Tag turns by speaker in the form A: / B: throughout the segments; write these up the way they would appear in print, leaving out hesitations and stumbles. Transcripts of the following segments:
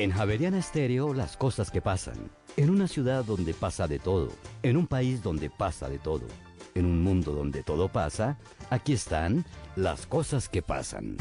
A: En Javeriana Estéreo, las cosas que pasan. En una ciudad donde pasa de todo. En un país donde pasa de todo. En un mundo donde todo pasa. Aquí están las cosas que pasan.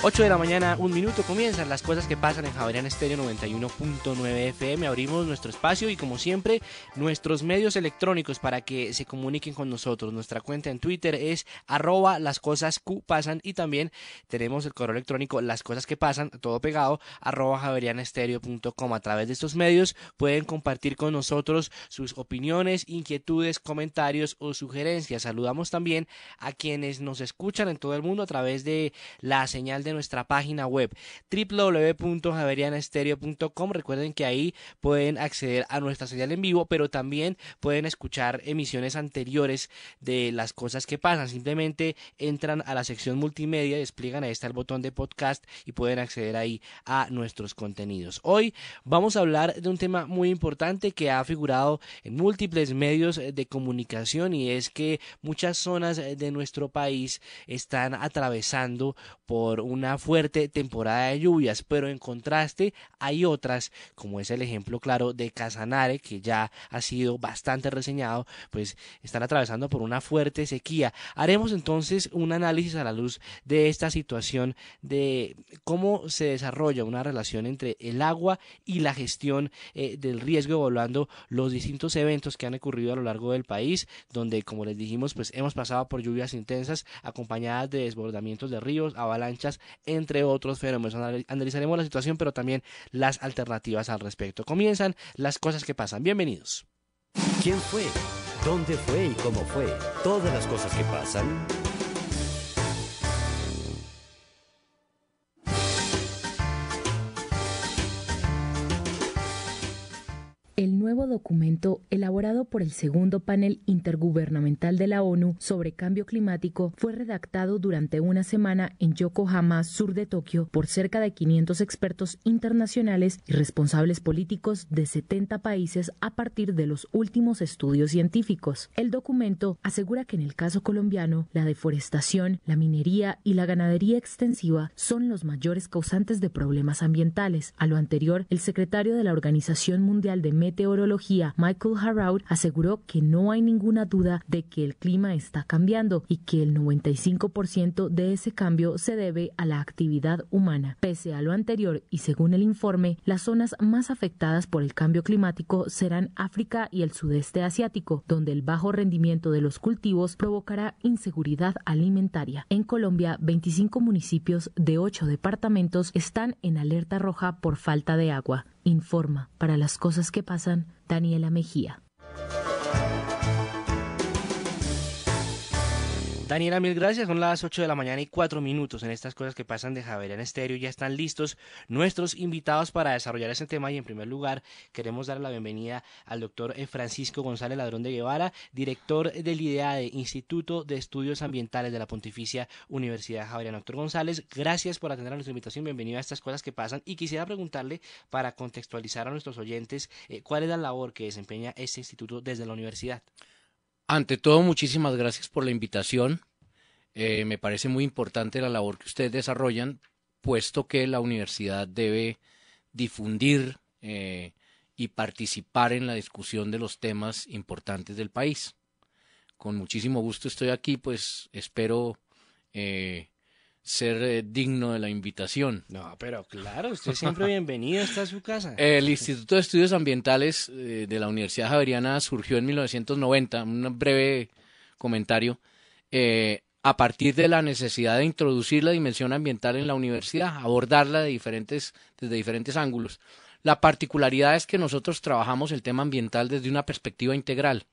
B: 8 de la mañana, 1 minuto, comienzan las cosas que pasan en Javeriana Estéreo 91.9 FM. Abrimos nuestro espacio y, como siempre, nuestros medios electrónicos para que se comuniquen con nosotros. Nuestra cuenta en Twitter es @lascosasqpasan y también tenemos el correo electrónico lascosasquepasan, todo pegado, @javerianaestereo.com. A través de estos medios pueden compartir con nosotros sus opiniones, inquietudes, comentarios o sugerencias. Saludamos también a quienes nos escuchan en todo el mundo a través de la señal de nuestra página web www.javerianaestereo.com. Recuerden que ahí pueden acceder a nuestra señal en vivo, pero también pueden escuchar emisiones anteriores de las cosas que pasan. Simplemente entran a la sección multimedia, despliegan, ahí está el botón de podcast y pueden acceder ahí a nuestros contenidos. Hoy vamos a hablar de un tema muy importante que ha figurado en múltiples medios de comunicación, y es que muchas zonas de nuestro país están atravesando por una fuerte temporada de lluvias, pero en contraste hay otras, como es el ejemplo claro de Casanare, que ya ha sido bastante reseñado, pues están atravesando por una fuerte sequía. Haremos entonces un análisis a la luz de esta situación, de cómo se desarrolla una relación entre el agua y la gestión del riesgo, evaluando los distintos eventos que han ocurrido a lo largo del país, donde, como les dijimos, pues hemos pasado por lluvias intensas acompañadas de desbordamientos de ríos, avalanchas, entre otros fenómenos. Analizaremos la situación, pero también las alternativas al respecto. Comienzan las cosas que pasan. Bienvenidos.
A: ¿Quién fue? ¿Dónde fue y cómo fue? Todas las cosas que pasan.
C: El nuevo documento, elaborado por el segundo panel intergubernamental de la ONU sobre cambio climático, fue redactado durante una semana en Yokohama, sur de Tokio, por cerca de 500 expertos internacionales y responsables políticos de 70 países a partir de los últimos estudios científicos. El documento asegura que en el caso colombiano, la deforestación, la minería y la ganadería extensiva son los mayores causantes de problemas ambientales. A lo anterior, el secretario de la Organización Mundial de Meteorología, Michael Haraud, aseguró que no hay ninguna duda de que el clima está cambiando y que el 95% de ese cambio se debe a la actividad humana. Pese a lo anterior, y según el informe, las zonas más afectadas por el cambio climático serán África y el sudeste asiático, donde el bajo rendimiento de los cultivos provocará inseguridad alimentaria. En Colombia, 25 municipios de 8 departamentos están en alerta roja por falta de agua. Informa para las cosas que pasan, Daniela Mejía.
B: Daniela, mil gracias. Son las 8 de la mañana y 4 minutos en estas cosas que pasan de Javeriana Estéreo. Ya están listos nuestros invitados para desarrollar ese tema, y en primer lugar queremos dar la bienvenida al doctor Francisco González Ladrón de Guevara, director del IDEADE, Instituto de Estudios Ambientales de la Pontificia Universidad Javeriana. Doctor González, gracias por atender a nuestra invitación. Bienvenido a estas cosas que pasan, y quisiera preguntarle, para contextualizar a nuestros oyentes, cuál es la labor que desempeña este instituto desde la universidad.
D: Ante todo, muchísimas gracias por la invitación. Me parece muy importante la labor que ustedes desarrollan, puesto que la universidad debe difundir y participar en la discusión de los temas importantes del país. Con muchísimo gusto estoy aquí, pues espero ser digno de la invitación.
B: No, pero claro, usted es siempre bienvenido, esta es su casa.
D: El Instituto de Estudios Ambientales de la Universidad Javeriana surgió en 1990, un breve comentario, a partir de la necesidad de introducir la dimensión ambiental en la universidad, abordarla desde diferentes ángulos. La particularidad es que nosotros trabajamos el tema ambiental desde una perspectiva integral,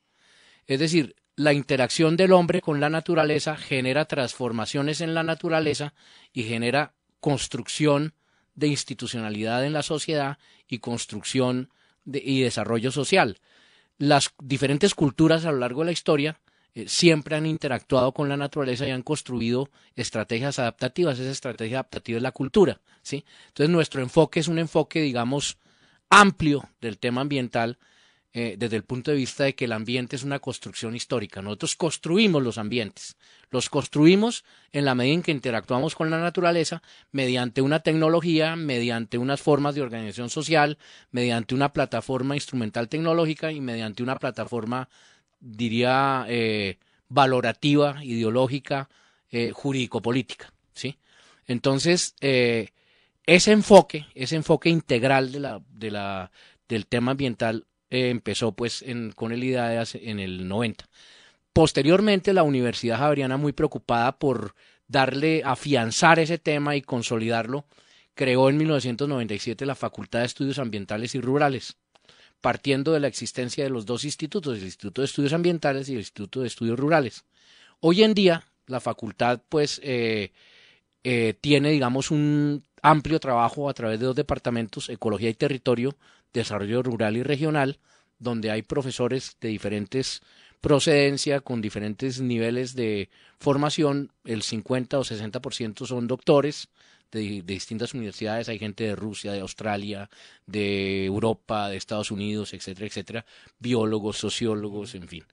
D: es decir, la interacción del hombre con la naturaleza genera transformaciones en la naturaleza y genera construcción de institucionalidad en la sociedad y construcción y desarrollo social. Las diferentes culturas a lo largo de la historia siempre han interactuado con la naturaleza y han construido estrategias adaptativas. Esa estrategia adaptativa es la cultura, ¿sí? Entonces nuestro enfoque es un enfoque, digamos, amplio del tema ambiental, desde el punto de vista de que el ambiente es una construcción histórica. Nosotros construimos los ambientes, los construimos en la medida en que interactuamos con la naturaleza mediante una tecnología, mediante unas formas de organización social, mediante una plataforma instrumental tecnológica y mediante una plataforma, diría, valorativa, ideológica, jurídico-política, ¿sí? Entonces, ese enfoque integral del tema ambiental empezó pues con el IDAEA en el 90. Posteriormente, la Universidad Javeriana, muy preocupada por afianzar ese tema y consolidarlo, creó en 1997 la Facultad de Estudios Ambientales y Rurales, partiendo de la existencia de los dos institutos, el Instituto de Estudios Ambientales y el Instituto de Estudios Rurales. Hoy en día, la facultad pues tiene, digamos, un amplio trabajo a través de dos departamentos, Ecología y Territorio, Desarrollo Rural y Regional, donde hay profesores de diferentes procedencia, con diferentes niveles de formación. El 50 o 60% son doctores de distintas universidades, hay gente de Rusia, de Australia, de Europa, de Estados Unidos, etcétera, etcétera, biólogos, sociólogos, en fin.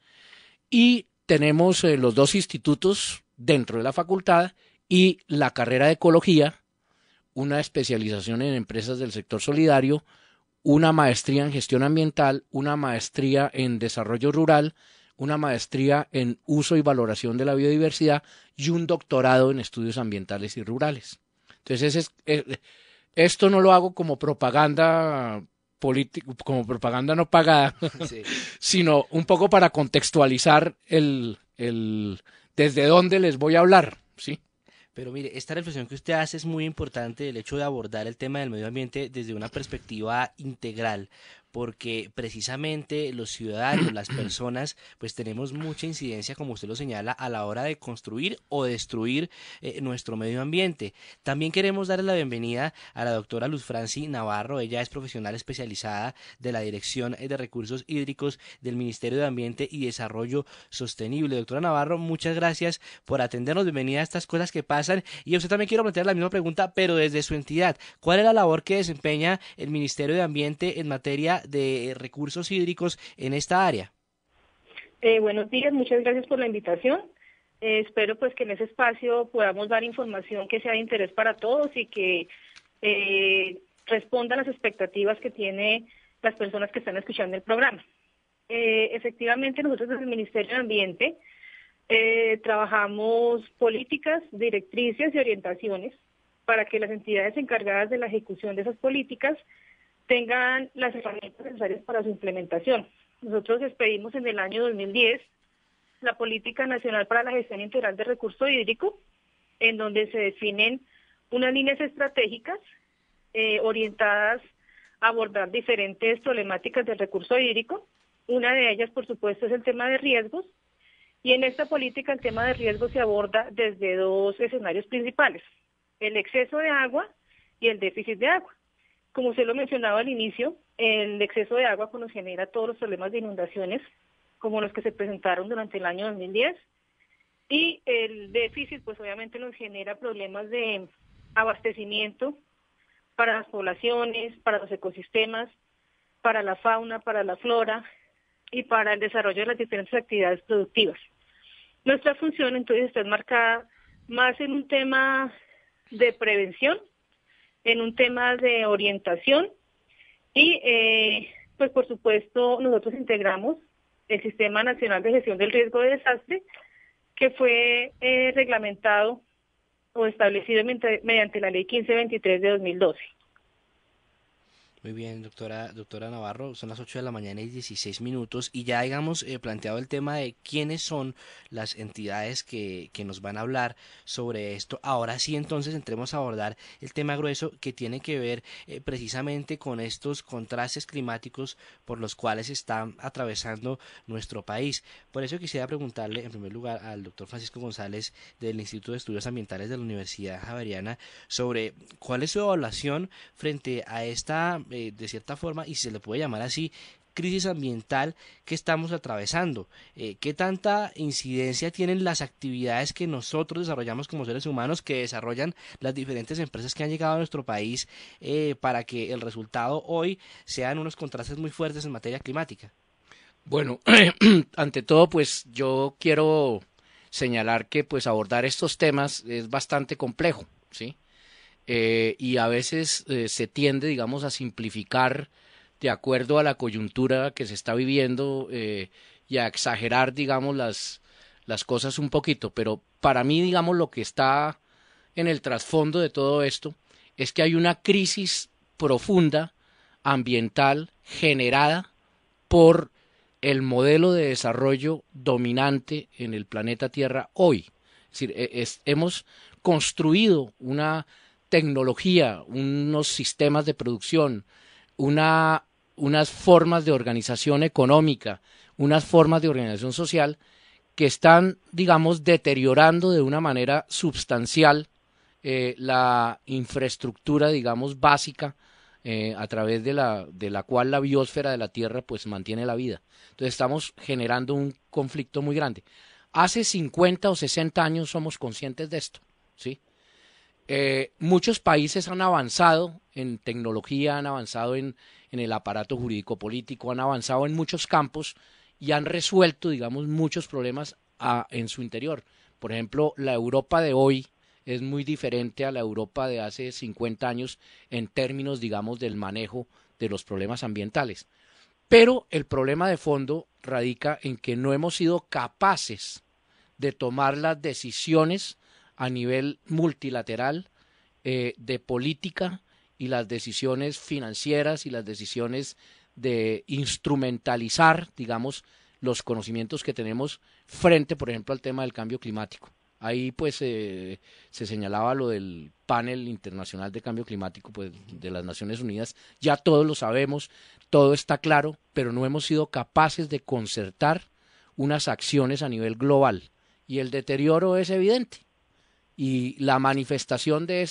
D: Y tenemos los dos institutos dentro de la facultad y la carrera de Ecología, una especialización en empresas del sector solidario, una maestría en gestión ambiental, una maestría en desarrollo rural, una maestría en uso y valoración de la biodiversidad y un doctorado en estudios ambientales y rurales. Entonces, esto no lo hago como propaganda política, como propaganda no pagada, sí, sino un poco para contextualizar desde dónde les voy a hablar, ¿sí?
B: Pero mire, esta reflexión que usted hace es muy importante, el hecho de abordar el tema del medio ambiente desde una perspectiva integral, porque precisamente los ciudadanos, las personas, pues tenemos mucha incidencia, como usted lo señala, a la hora de construir o destruir nuestro medio ambiente. También queremos darle la bienvenida a la doctora Luz Franci Navarro. Ella es profesional especializada de la Dirección de Recursos Hídricos del Ministerio de Ambiente y Desarrollo Sostenible. Doctora Navarro, muchas gracias por atendernos. Bienvenida a estas cosas que pasan. Y a usted también quiero plantear la misma pregunta, pero desde su entidad. ¿Cuál es la labor que desempeña el Ministerio de Ambiente en materia de recursos hídricos en esta área?
E: Buenos días, muchas gracias por la invitación. Espero pues que en ese espacio podamos dar información que sea de interés para todos y que responda a las expectativas que tienen las personas que están escuchando el programa. Efectivamente, nosotros desde el Ministerio de Ambiente trabajamos políticas, directrices y orientaciones para que las entidades encargadas de la ejecución de esas políticas tengan las herramientas necesarias para su implementación. Nosotros expedimos en el año 2010 la Política Nacional para la Gestión Integral de Recurso Hídrico, en donde se definen unas líneas estratégicas orientadas a abordar diferentes problemáticas del recurso hídrico. Una de ellas, por supuesto, es el tema de riesgos, y en esta política el tema de riesgos se aborda desde dos escenarios principales: el exceso de agua y el déficit de agua. Como usted lo mencionaba al inicio, el exceso de agua nos genera todos los problemas de inundaciones, como los que se presentaron durante el año 2010, y el déficit, pues obviamente nos genera problemas de abastecimiento para las poblaciones, para los ecosistemas, para la fauna, para la flora y para el desarrollo de las diferentes actividades productivas. Nuestra función entonces está enmarcada más en un tema de prevención, en un tema de orientación y pues por supuesto nosotros integramos el Sistema Nacional de Gestión del Riesgo de Desastre, que fue reglamentado o establecido mediante la Ley 1523 de 2012.
B: Muy bien, doctora Navarro, son las 8 de la mañana y 16 minutos y ya digamos planteado el tema de quiénes son las entidades que nos van a hablar sobre esto. Ahora sí, entonces entremos a abordar el tema grueso que tiene que ver precisamente con estos contrastes climáticos por los cuales está atravesando nuestro país. Por eso quisiera preguntarle en primer lugar al doctor Francisco González del Instituto de Estudios Ambientales de la Universidad Javeriana sobre cuál es su evaluación frente a esta de cierta forma, y se le puede llamar así, crisis ambiental que estamos atravesando. ¿Qué tanta incidencia tienen las actividades que nosotros desarrollamos como seres humanos, que desarrollan las diferentes empresas que han llegado a nuestro país para que el resultado hoy sean unos contrastes muy fuertes en materia climática?
D: Bueno, ante todo, pues yo quiero señalar que pues abordar estos temas es bastante complejo, ¿sí? Y a veces se tiende, digamos, a simplificar de acuerdo a la coyuntura que se está viviendo y a exagerar, digamos, las cosas un poquito. Pero para mí, digamos, lo que está en el trasfondo de todo esto es que hay una crisis profunda ambiental generada por el modelo de desarrollo dominante en el planeta Tierra hoy. Es decir, hemos construido una tecnología, unos sistemas de producción, unas formas de organización económica, unas formas de organización social que están, digamos, deteriorando de una manera sustancial la infraestructura, digamos, básica a través de la cual la biosfera de la Tierra pues mantiene la vida. Entonces estamos generando un conflicto muy grande. Hace 50 o 60 años somos conscientes de esto, ¿sí? Muchos países han avanzado en tecnología, han avanzado en el aparato jurídico político, han avanzado en muchos campos y han resuelto, digamos, muchos problemas en su interior. Por ejemplo, la Europa de hoy es muy diferente a la Europa de hace 50 años en términos, digamos, del manejo de los problemas ambientales. Pero el problema de fondo radica en que no hemos sido capaces de tomar las decisiones a nivel multilateral de política y las decisiones financieras y las decisiones de instrumentalizar, digamos, los conocimientos que tenemos frente, por ejemplo, al tema del cambio climático. Ahí pues se señalaba lo del panel internacional de cambio climático pues, de las Naciones Unidas. Ya todos lo sabemos, todo está claro, pero no hemos sido capaces de concertar unas acciones a nivel global. Y el deterioro es evidente. Y la manifestación de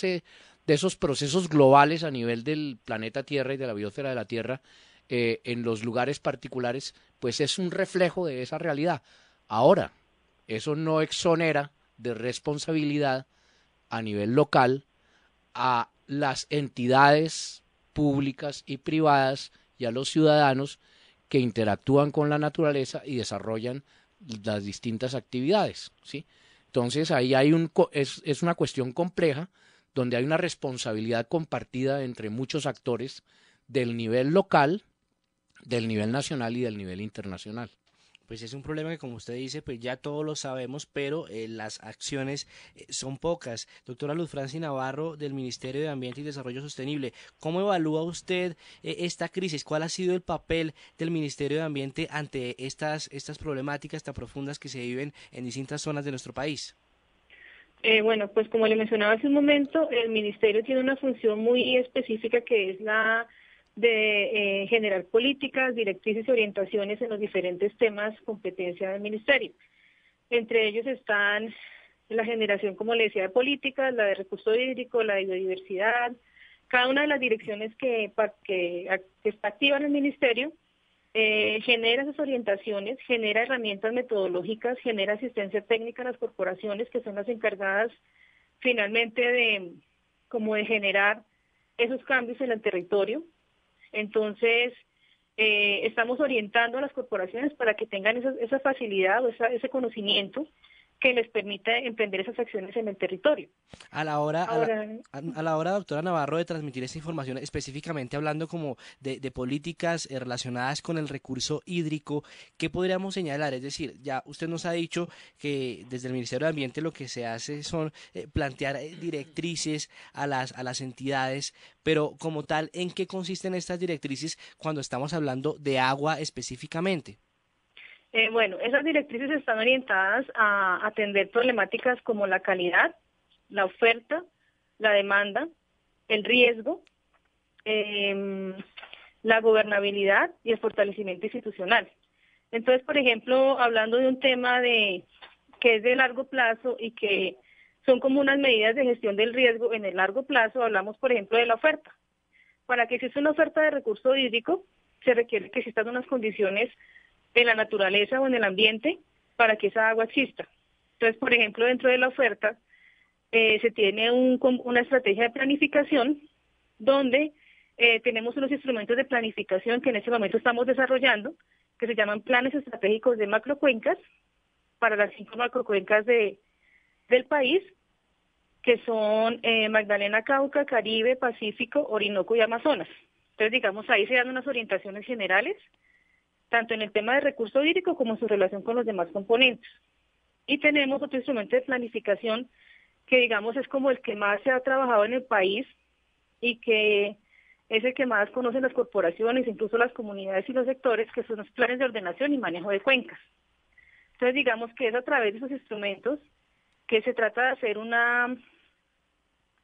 D: esos procesos globales a nivel del planeta Tierra y de la biosfera de la Tierra en los lugares particulares, pues es un reflejo de esa realidad. Ahora, eso no exonera de responsabilidad a nivel local a las entidades públicas y privadas y a los ciudadanos que interactúan con la naturaleza y desarrollan las distintas actividades, ¿sí? Entonces ahí hay es una cuestión compleja donde hay una responsabilidad compartida entre muchos actores del nivel local, del nivel nacional y del nivel internacional.
B: Pues es un problema que, como usted dice, pues ya todos lo sabemos, pero las acciones son pocas. Doctora Luz Franci Navarro, del Ministerio de Ambiente y Desarrollo Sostenible, ¿cómo evalúa usted esta crisis? ¿Cuál ha sido el papel del Ministerio de Ambiente ante estas problemáticas tan profundas que se viven en distintas zonas de nuestro país?
E: Bueno, pues como le mencionaba hace un momento, el Ministerio tiene una función muy específica que es la de generar políticas, directrices y orientaciones en los diferentes temas competencia del Ministerio. Entre ellos están la generación, como le decía, de políticas, la de recurso hídrico, la de biodiversidad. Cada una de las direcciones que está activa en el Ministerio genera esas orientaciones, genera herramientas metodológicas, genera asistencia técnica a las corporaciones que son las encargadas finalmente de generar esos cambios en el territorio. Entonces, estamos orientando a las corporaciones para que tengan esa facilidad o ese conocimiento que les permita emprender esas acciones en el territorio.
B: A la hora, doctora Navarro, de transmitir esta información, específicamente hablando como de políticas relacionadas con el recurso hídrico, ¿qué podríamos señalar? Es decir, ya usted nos ha dicho que desde el Ministerio de Ambiente lo que se hace son plantear directrices a las entidades, pero como tal, ¿en qué consisten estas directrices cuando estamos hablando de agua específicamente?
E: Bueno, esas directrices están orientadas a atender problemáticas como la calidad, la oferta, la demanda, el riesgo, la gobernabilidad y el fortalecimiento institucional. Entonces, por ejemplo, hablando de un tema que es de largo plazo y que son como unas medidas de gestión del riesgo en el largo plazo, hablamos, por ejemplo, de la oferta. Para que exista una oferta de recurso hídrico, se requiere que existan unas condiciones en la naturaleza o en el ambiente para que esa agua exista. Entonces, por ejemplo, dentro de la oferta se tiene una estrategia de planificación donde tenemos unos instrumentos de planificación que en este momento estamos desarrollando, que se llaman planes estratégicos de macrocuencas para las 5 macrocuencas del país, que son Magdalena, Cauca, Caribe, Pacífico, Orinoco y Amazonas. Entonces, digamos, ahí se dan unas orientaciones generales, tanto en el tema de recurso hídrico como en su relación con los demás componentes. Y tenemos otro instrumento de planificación que, digamos, es como el que más se ha trabajado en el país y que es el que más conocen las corporaciones, incluso las comunidades y los sectores, que son los planes de ordenación y manejo de cuencas. Entonces, digamos que es a través de esos instrumentos que se trata de hacer una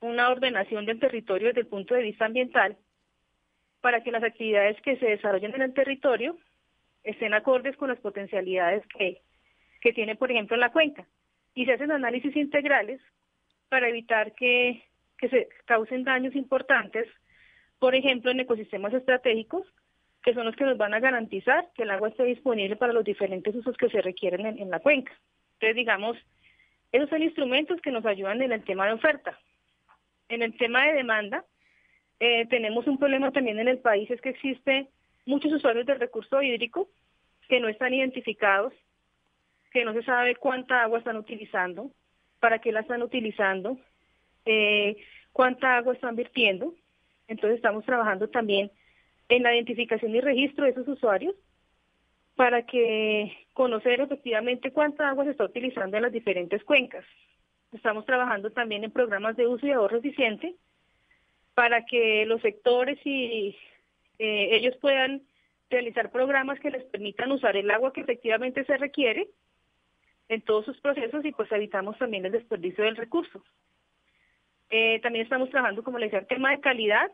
E: ordenación del territorio desde el punto de vista ambiental para que las actividades que se desarrollen en el territorio estén acordes con las potencialidades que tiene, por ejemplo, la cuenca. Y se hacen análisis integrales para evitar que se causen daños importantes, por ejemplo, en ecosistemas estratégicos, que son los que nos van a garantizar que el agua esté disponible para los diferentes usos que se requieren en la cuenca. Entonces, digamos, esos son instrumentos que nos ayudan en el tema de oferta. En el tema de demanda, tenemos un problema también en el país, es que existe muchos usuarios del recurso hídrico que no están identificados, que no se sabe cuánta agua están utilizando, para qué la están utilizando, cuánta agua están vertiendo. Entonces estamos trabajando también en la identificación y registro de esos usuarios para que conocer efectivamente cuánta agua se está utilizando en las diferentes cuencas. Estamos trabajando también en programas de uso y ahorro eficiente para que los sectores y ellos puedan realizar programas que les permitan usar el agua que efectivamente se requiere en todos sus procesos y pues evitamos también el desperdicio del recurso. También estamos trabajando, como le decía, el tema de calidad.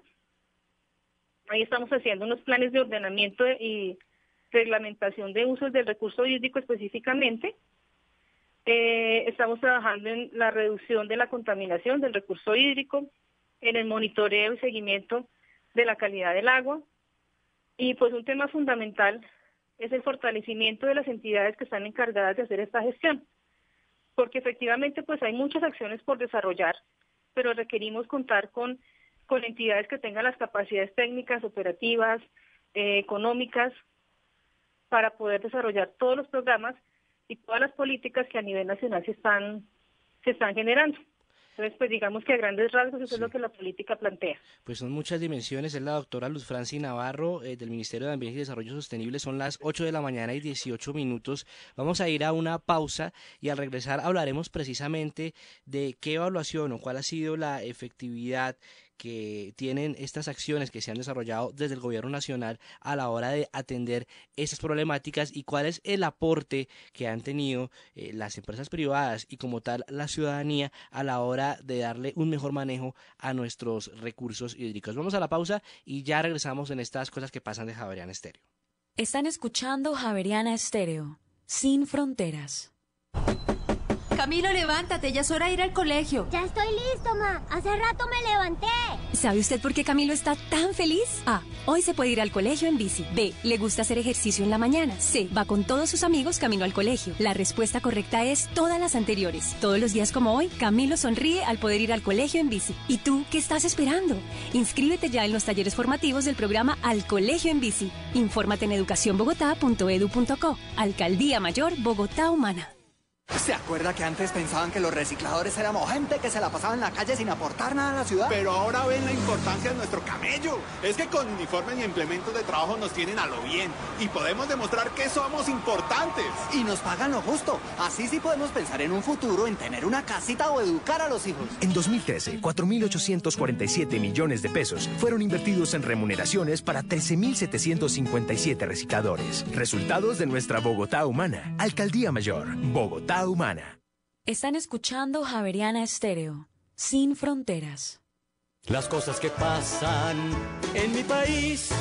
E: Ahí estamos haciendo unos planes de ordenamiento y reglamentación de usos del recurso hídrico específicamente. Estamos trabajando en la reducción de la contaminación del recurso hídrico, en el monitoreo y seguimiento de la calidad del agua. Y pues un tema fundamental es el fortalecimiento de las entidades que están encargadas de hacer esta gestión, porque efectivamente pues hay muchas acciones por desarrollar, pero requerimos contar con entidades que tengan las capacidades técnicas, operativas, económicas, para poder desarrollar todos los programas y todas las políticas que a nivel nacional se están generando. Entonces, pues digamos que a grandes rasgos eso es lo que la política plantea.
B: Pues son muchas dimensiones. Es la doctora Luz Franci Navarro del Ministerio de Ambiente y Desarrollo Sostenible. Son las 8 de la mañana y 18 minutos. Vamos a ir a una pausa y al regresar hablaremos precisamente de qué evaluación o cuál ha sido la efectividad que tienen estas acciones que se han desarrollado desde el gobierno nacional a la hora de atender estas problemáticas y cuál es el aporte que han tenido las empresas privadas y como tal la ciudadanía a la hora de darle un mejor manejo a nuestros recursos hídricos. Vamos a la pausa y ya regresamos en estas cosas que pasan de Javeriana Estéreo.
F: Están escuchando Javeriana Estéreo, sin fronteras.
G: Camilo, levántate, ya es hora de ir al colegio.
H: Ya estoy listo, ma. Hace rato me levanté.
G: ¿Sabe usted por qué Camilo está tan feliz? A. Hoy se puede ir al colegio en bici. B. Le gusta hacer ejercicio en la mañana. C. Va con todos sus amigos camino al colegio. La respuesta correcta es todas las anteriores. Todos los días como hoy, Camilo sonríe al poder ir al colegio en bici. ¿Y tú qué estás esperando? Inscríbete ya en los talleres formativos del programa Al Colegio en Bici. Infórmate en educacionbogotá.edu.co. Alcaldía Mayor Bogotá Humana.
I: ¿Se acuerda que antes pensaban que los recicladores éramos gente que se la pasaba en la calle sin aportar nada a la ciudad?
J: Pero ahora ven la importancia de nuestro camello. Es que con uniformes y implementos de trabajo nos tienen a lo bien y podemos demostrar que somos importantes.
I: Y nos pagan lo justo. Así sí podemos pensar en un futuro, en tener una casita o educar a los hijos.
K: En 2013, 4.847 millones de pesos fueron invertidos en remuneraciones para 13.757 recicladores. Resultados de nuestra Bogotá Humana. Alcaldía Mayor, Bogotá Humana.
F: Están escuchando Javeriana Estéreo, sin fronteras.
A: Las cosas que pasan en mi país.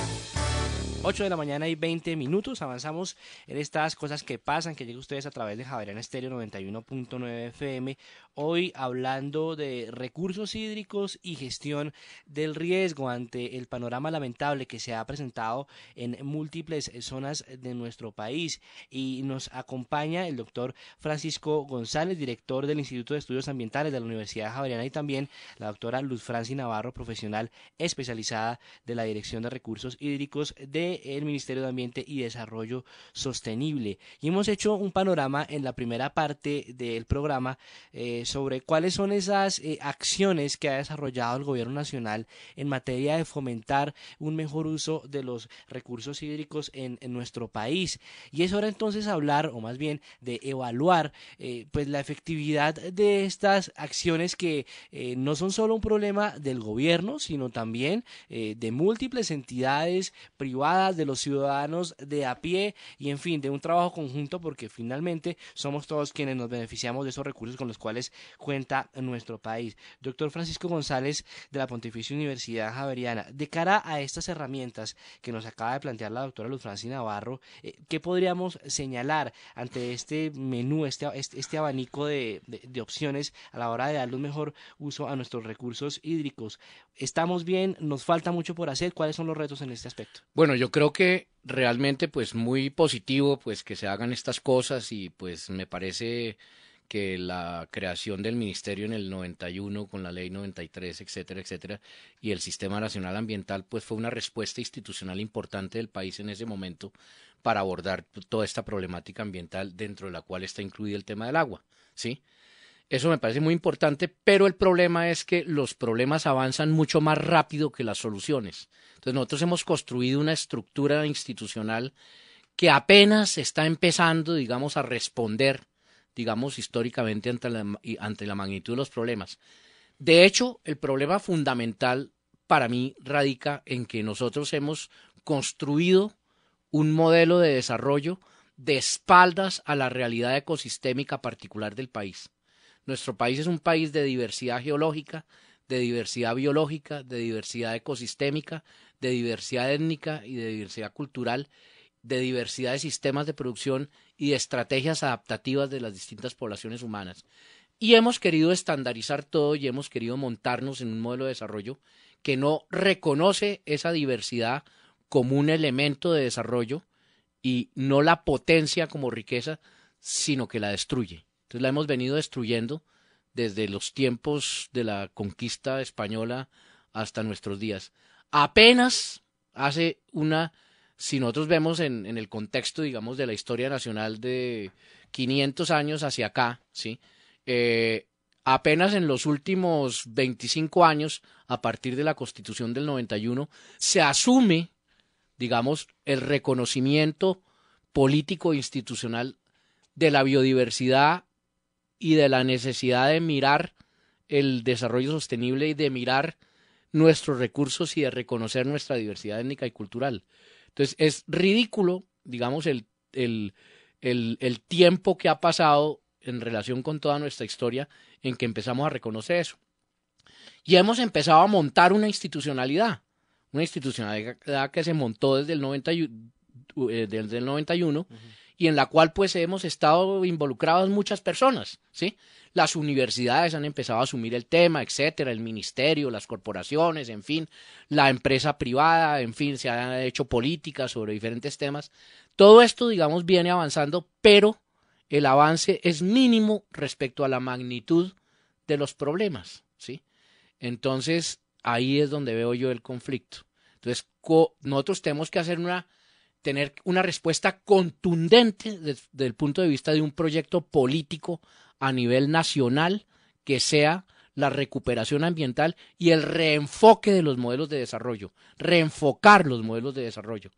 B: 8 de la mañana y 20 minutos, avanzamos en estas cosas que pasan, que llega a ustedes a través de Javeriana Estéreo 91.9 FM, hoy hablando de recursos hídricos y gestión del riesgo ante el panorama lamentable que se ha presentado en múltiples zonas de nuestro país, y nos acompaña el doctor Francisco González, director del Instituto de Estudios Ambientales de la Universidad Javeriana, y también la doctora Luz Franci Navarro, profesional especializada de la Dirección de Recursos Hídricos de del Ministerio de Ambiente y Desarrollo Sostenible. Y hemos hecho un panorama en la primera parte del programa sobre cuáles son esas acciones que ha desarrollado el Gobierno Nacional en materia de fomentar un mejor uso de los recursos hídricos en nuestro país. Y es hora entonces hablar, o más bien de evaluar, pues la efectividad de estas acciones que no son solo un problema del gobierno, sino también de múltiples entidades privadas, de los ciudadanos de a pie y en fin, de un trabajo conjunto, porque finalmente somos todos quienes nos beneficiamos de esos recursos con los cuales cuenta nuestro país. Doctor Francisco González, de la Pontificia Universidad Javeriana, de cara a estas herramientas que nos acaba de plantear la doctora Luz Franci Navarro, ¿qué podríamos señalar ante este menú, este abanico de opciones a la hora de darle un mejor uso a nuestros recursos hídricos? ¿Estamos bien? ¿Nos falta mucho por hacer? ¿Cuáles son los retos en este aspecto?
D: Bueno, yo creo que realmente pues muy positivo pues que se hagan estas cosas y pues me parece que la creación del ministerio en el 91 con la ley 93, etcétera, etcétera, y el Sistema Nacional Ambiental pues fue una respuesta institucional importante del país en ese momento para abordar toda esta problemática ambiental dentro de la cual está incluido el tema del agua, ¿sí? Eso me parece muy importante, pero el problema es que los problemas avanzan mucho más rápido que las soluciones. Entonces nosotros hemos construido una estructura institucional que apenas está empezando, digamos, a responder, digamos, históricamente ante la magnitud de los problemas. De hecho, el problema fundamental para mí radica en que nosotros hemos construido un modelo de desarrollo de espaldas a la realidad ecosistémica particular del país. Nuestro país es un país de diversidad geológica, de diversidad biológica, de diversidad ecosistémica, de diversidad étnica y de diversidad cultural, de diversidad de sistemas de producción y de estrategias adaptativas de las distintas poblaciones humanas. Y hemos querido estandarizar todo y hemos querido montarnos en un modelo de desarrollo que no reconoce esa diversidad como un elemento de desarrollo y no la potencia como riqueza, sino que la destruye. Entonces la hemos venido destruyendo desde los tiempos de la conquista española hasta nuestros días. Apenas hace si nosotros vemos en el contexto, digamos, de la historia nacional de 500 años hacia acá, ¿sí? Apenas en los últimos 25 años, a partir de la Constitución del 91, se asume, digamos, el reconocimiento político e institucional de la biodiversidad y de la necesidad de mirar el desarrollo sostenible y de mirar nuestros recursos y de reconocer nuestra diversidad étnica y cultural. Entonces es ridículo, digamos, el tiempo que ha pasado en relación con toda nuestra historia en que empezamos a reconocer eso. Y hemos empezado a montar una institucionalidad que se montó desde el 91 y en la cual pues hemos estado involucrados muchas personas, ¿sí? Las universidades han empezado a asumir el tema, etcétera, el ministerio, las corporaciones, en fin, la empresa privada, en fin, se han hecho políticas sobre diferentes temas. Todo esto, digamos, viene avanzando, pero el avance es mínimo respecto a la magnitud de los problemas, ¿sí? Entonces, ahí es donde veo yo el conflicto. Entonces, nosotros tenemos que tener una respuesta contundente desde el punto de vista de un proyecto político a nivel nacional que sea la recuperación ambiental y el reenfoque de los modelos de desarrollo, reenfocar los modelos de desarrollo.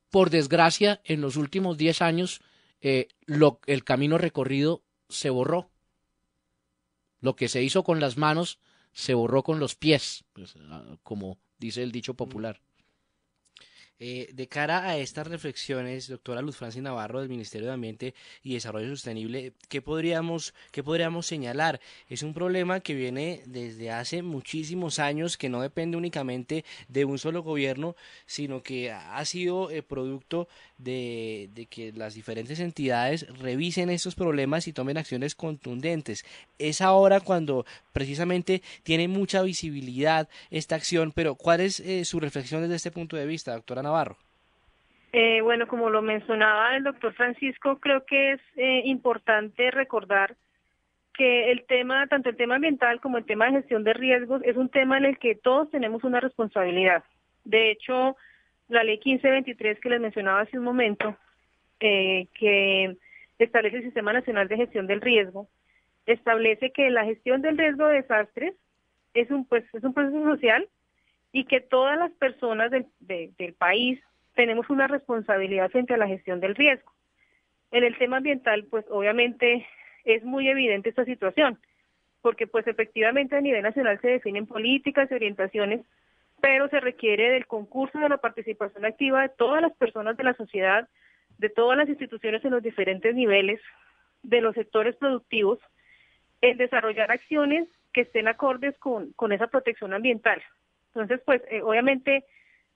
D: Por desgracia, en los últimos 10 años, el camino recorrido se borró. Lo que se hizo con las manos se borró con los pies, pues, como dice el dicho popular.
B: De cara a estas reflexiones, doctora Luz Franci Navarro del Ministerio de Ambiente y Desarrollo Sostenible, ¿qué podríamos señalar? Es un problema que viene desde hace muchísimos años, que no depende únicamente de un solo gobierno, sino que ha sido producto de que las diferentes entidades revisen estos problemas y tomen acciones contundentes. Es ahora cuando precisamente tiene mucha visibilidad esta acción, pero ¿cuál es su reflexión desde este punto de vista, doctora Navarro?
E: Bueno, como lo mencionaba el doctor Francisco, creo que es importante recordar que tanto el tema ambiental como el tema de gestión de riesgos es un tema en el que todos tenemos una responsabilidad. De hecho, la ley 1523 que les mencionaba hace un momento, que establece el Sistema Nacional de Gestión del Riesgo, establece que la gestión del riesgo de desastres es un proceso social y que todas las personas del país tenemos una responsabilidad frente a la gestión del riesgo. En el tema ambiental, pues obviamente es muy evidente esta situación, porque pues efectivamente a nivel nacional se definen políticas y orientaciones, pero se requiere del concurso de la participación activa de todas las personas de la sociedad, de todas las instituciones en los diferentes niveles, de los sectores productivos, en desarrollar acciones que estén acordes con esa protección ambiental. Entonces, pues obviamente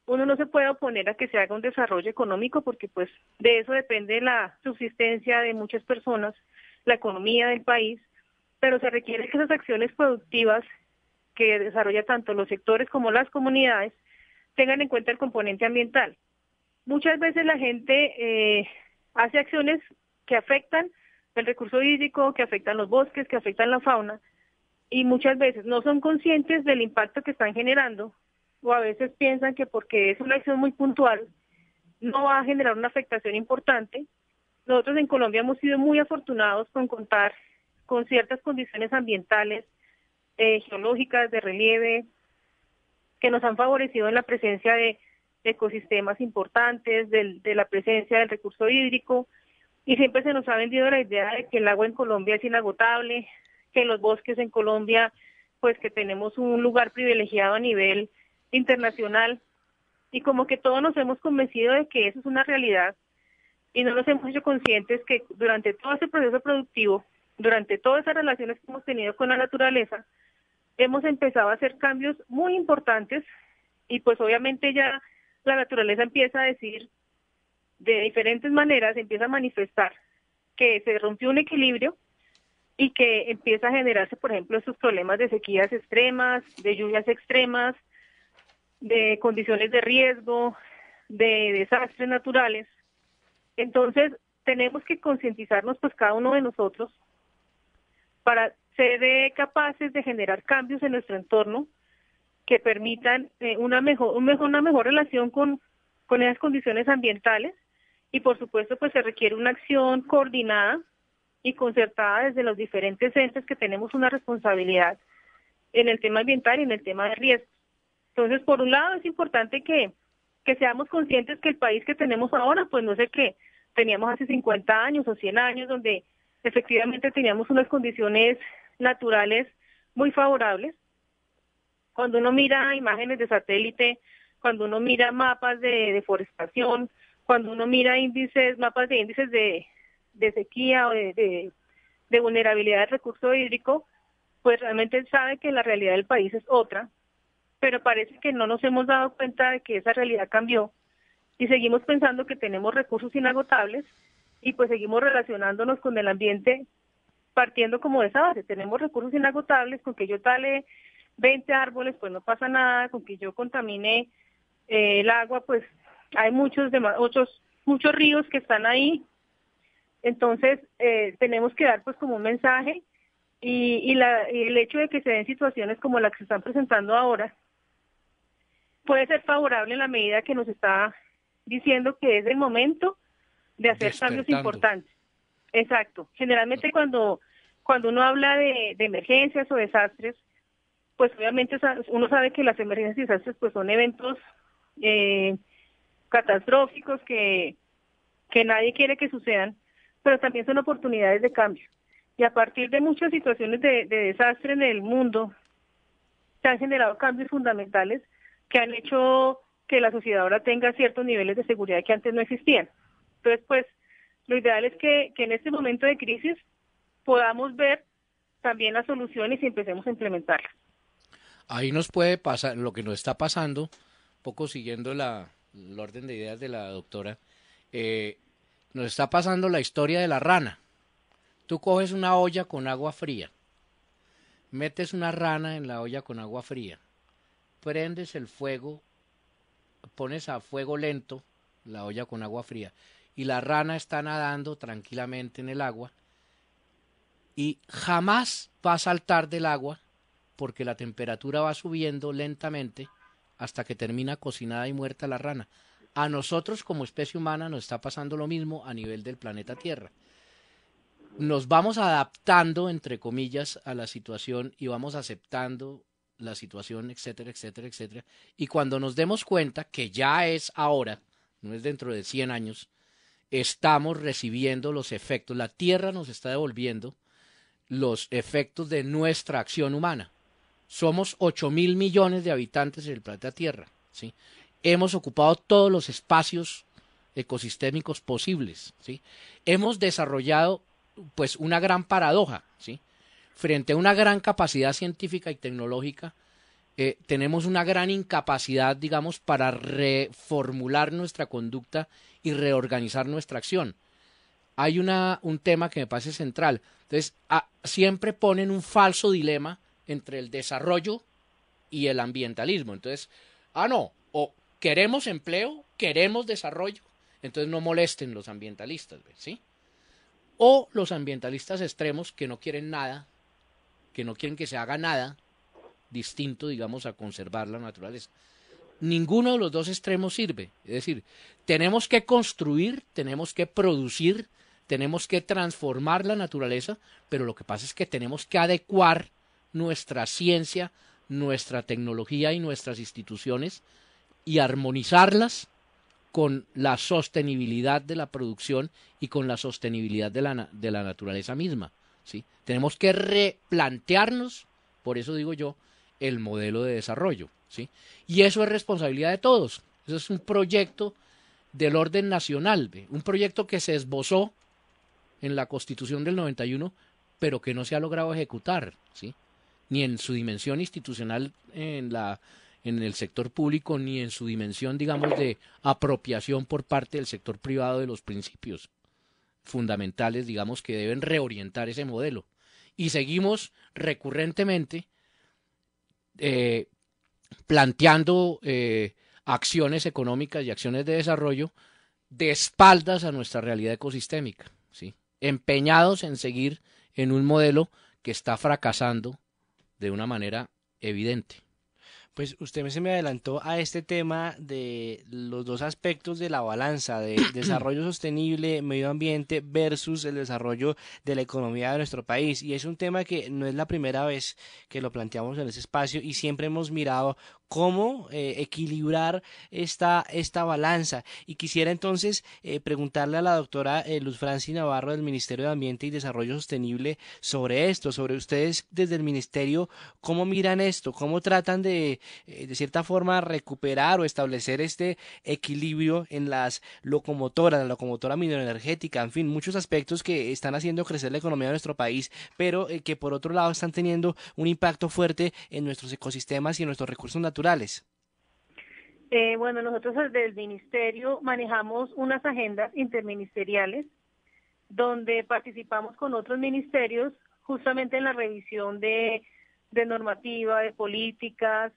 E: uno no se puede oponer a que se haga un desarrollo económico porque pues de eso depende la subsistencia de muchas personas, la economía del país, pero se requiere que esas acciones productivas que desarrolla tanto los sectores como las comunidades tengan en cuenta el componente ambiental. Muchas veces la gente hace acciones que afectan el recurso hídrico, que afectan los bosques, que afectan la fauna, y muchas veces no son conscientes del impacto que están generando, o a veces piensan que porque es una acción muy puntual no va a generar una afectación importante. Nosotros en Colombia hemos sido muy afortunados con contar con ciertas condiciones ambientales, geológicas, de relieve, que nos han favorecido en la presencia de ecosistemas importantes, de la presencia del recurso hídrico, y siempre se nos ha vendido la idea de que el agua en Colombia es inagotable, que los bosques en Colombia, pues que tenemos un lugar privilegiado a nivel internacional, y como que todos nos hemos convencido de que eso es una realidad, y no nos hemos hecho conscientes que durante todo ese proceso productivo, durante todas esas relaciones que hemos tenido con la naturaleza, hemos empezado a hacer cambios muy importantes, y pues obviamente ya la naturaleza empieza a decir de diferentes maneras, empieza a manifestar que se rompió un equilibrio y que empieza a generarse, por ejemplo, estos problemas de sequías extremas, de lluvias extremas, de condiciones de riesgo, de desastres naturales. Entonces, tenemos que concientizarnos, pues cada uno de nosotros, para ser capaces de generar cambios en nuestro entorno que permitan una mejor relación con esas condiciones ambientales, y por supuesto pues se requiere una acción coordinada y concertada desde los diferentes entes que tenemos una responsabilidad en el tema ambiental y en el tema de riesgos. Entonces, por un lado es importante que seamos conscientes que el país que tenemos ahora, pues no es el que teníamos hace 50 años o 100 años, donde efectivamente teníamos unas condiciones naturales muy favorables. Cuando uno mira imágenes de satélite, cuando uno mira mapas de deforestación, cuando uno mira mapas de índices de sequía o de vulnerabilidad del recurso hídrico, pues realmente sabe que la realidad del país es otra, pero parece que no nos hemos dado cuenta de que esa realidad cambió y seguimos pensando que tenemos recursos inagotables y pues seguimos relacionándonos con el ambiente partiendo como de esa base. Tenemos recursos inagotables, con que yo tale 20 árboles, pues no pasa nada, con que yo contamine el agua, pues hay muchos ríos que están ahí. Entonces tenemos que dar pues como un mensaje y el hecho de que se den situaciones como la que se están presentando ahora puede ser favorable en la medida que nos está diciendo que es el momento de hacer cambios importantes. Exacto. Generalmente cuando uno habla de emergencias o desastres, pues obviamente uno sabe que las emergencias y desastres pues son eventos catastróficos que nadie quiere que sucedan, pero también son oportunidades de cambio. Y a partir de muchas situaciones de desastre en el mundo, se han generado cambios fundamentales que han hecho que la sociedad ahora tenga ciertos niveles de seguridad que antes no existían. Entonces, pues, lo ideal es que en este momento de crisis podamos ver también las soluciones y empecemos a implementarlas.
D: Ahí nos puede pasar lo que nos está pasando, un poco siguiendo el orden de ideas de la doctora, nos está pasando la historia de la rana. Tú coges una olla con agua fría, metes una rana en la olla con agua fría, prendes el fuego, pones a fuego lento la olla con agua fría y la rana está nadando tranquilamente en el agua y jamás va a saltar del agua porque la temperatura va subiendo lentamente hasta que termina cocinada y muerta la rana. A nosotros como especie humana nos está pasando lo mismo a nivel del planeta Tierra. Nos vamos adaptando, entre comillas, a la situación y vamos aceptando la situación, etcétera, etcétera, etcétera. Y cuando nos demos cuenta que ya es ahora, no es dentro de 100 años, estamos recibiendo los efectos, la Tierra nos está devolviendo los efectos de nuestra acción humana. Somos 8.000 millones de habitantes en el planeta Tierra, ¿sí? Hemos ocupado todos los espacios ecosistémicos posibles, ¿sí? Hemos desarrollado pues una gran paradoja, ¿sí? Frente a una gran capacidad científica y tecnológica, tenemos una gran incapacidad, digamos, para reformular nuestra conducta y reorganizar nuestra acción. Hay un tema que me parece central. Entonces, siempre ponen un falso dilema entre el desarrollo y el ambientalismo. Entonces, no, o queremos empleo, queremos desarrollo, entonces no molesten los ambientalistas, ¿sí? O los ambientalistas extremos que no quieren nada, que no quieren que se haga nada distinto, digamos, a conservar la naturaleza. Ninguno de los dos extremos sirve. Es decir, tenemos que construir, tenemos que producir, tenemos que transformar la naturaleza, pero lo que pasa es que tenemos que adecuar nuestra ciencia, nuestra tecnología y nuestras instituciones y armonizarlas con la sostenibilidad de la producción y con la sostenibilidad de la naturaleza misma, ¿sí? Tenemos que replantearnos, por eso digo yo, el modelo de desarrollo, ¿sí? Y eso es responsabilidad de todos. Eso es un proyecto del orden nacional, ¿ve? Un proyecto que se esbozó en la Constitución del 91, pero que no se ha logrado ejecutar, ¿sí? Ni en su dimensión institucional en el sector público, ni en su dimensión, digamos, de apropiación por parte del sector privado de los principios fundamentales, digamos, que deben reorientar ese modelo. Y seguimos recurrentemente planteando acciones económicas y acciones de desarrollo de espaldas a nuestra realidad ecosistémica, ¿sí? Empeñados en seguir en un modelo que está fracasando de una manera evidente.
B: Pues usted se me adelantó a este tema de los dos aspectos de la balanza de desarrollo sostenible, medio ambiente versus el desarrollo de la economía de nuestro país. Y es un tema que no es la primera vez que lo planteamos en ese espacio y siempre hemos mirado cómo equilibrar esta balanza. Y quisiera entonces preguntarle a la doctora Luz Franci Navarro del Ministerio de Ambiente y Desarrollo Sostenible sobre esto, sobre ustedes desde el Ministerio, cómo miran esto, cómo tratan de cierta forma recuperar o establecer este equilibrio en las locomotoras, la locomotora mineroenergética, en fin, muchos aspectos que están haciendo crecer la economía de nuestro país, pero que por otro lado están teniendo un impacto fuerte en nuestros ecosistemas y en nuestros recursos naturales.
E: Bueno, nosotros desde el Ministerio manejamos unas agendas interministeriales donde participamos con otros ministerios justamente en la revisión de normativa, de políticas,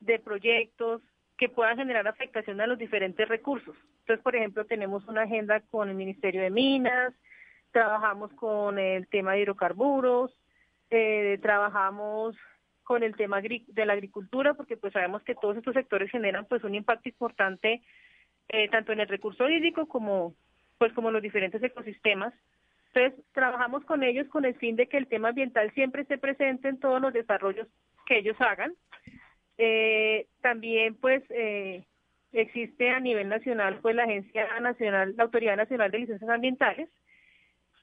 E: de proyectos que puedan generar afectación a los diferentes recursos. Entonces, por ejemplo, tenemos una agenda con el Ministerio de Minas, trabajamos con el tema de hidrocarburos, trabajamos con el tema de la agricultura, porque pues sabemos que todos estos sectores generan pues un impacto importante tanto en el recurso hídrico como los diferentes ecosistemas. Entonces, trabajamos con ellos con el fin de que el tema ambiental siempre esté presente en todos los desarrollos que ellos hagan. También pues existe a nivel nacional pues la Autoridad Nacional de Licencias Ambientales,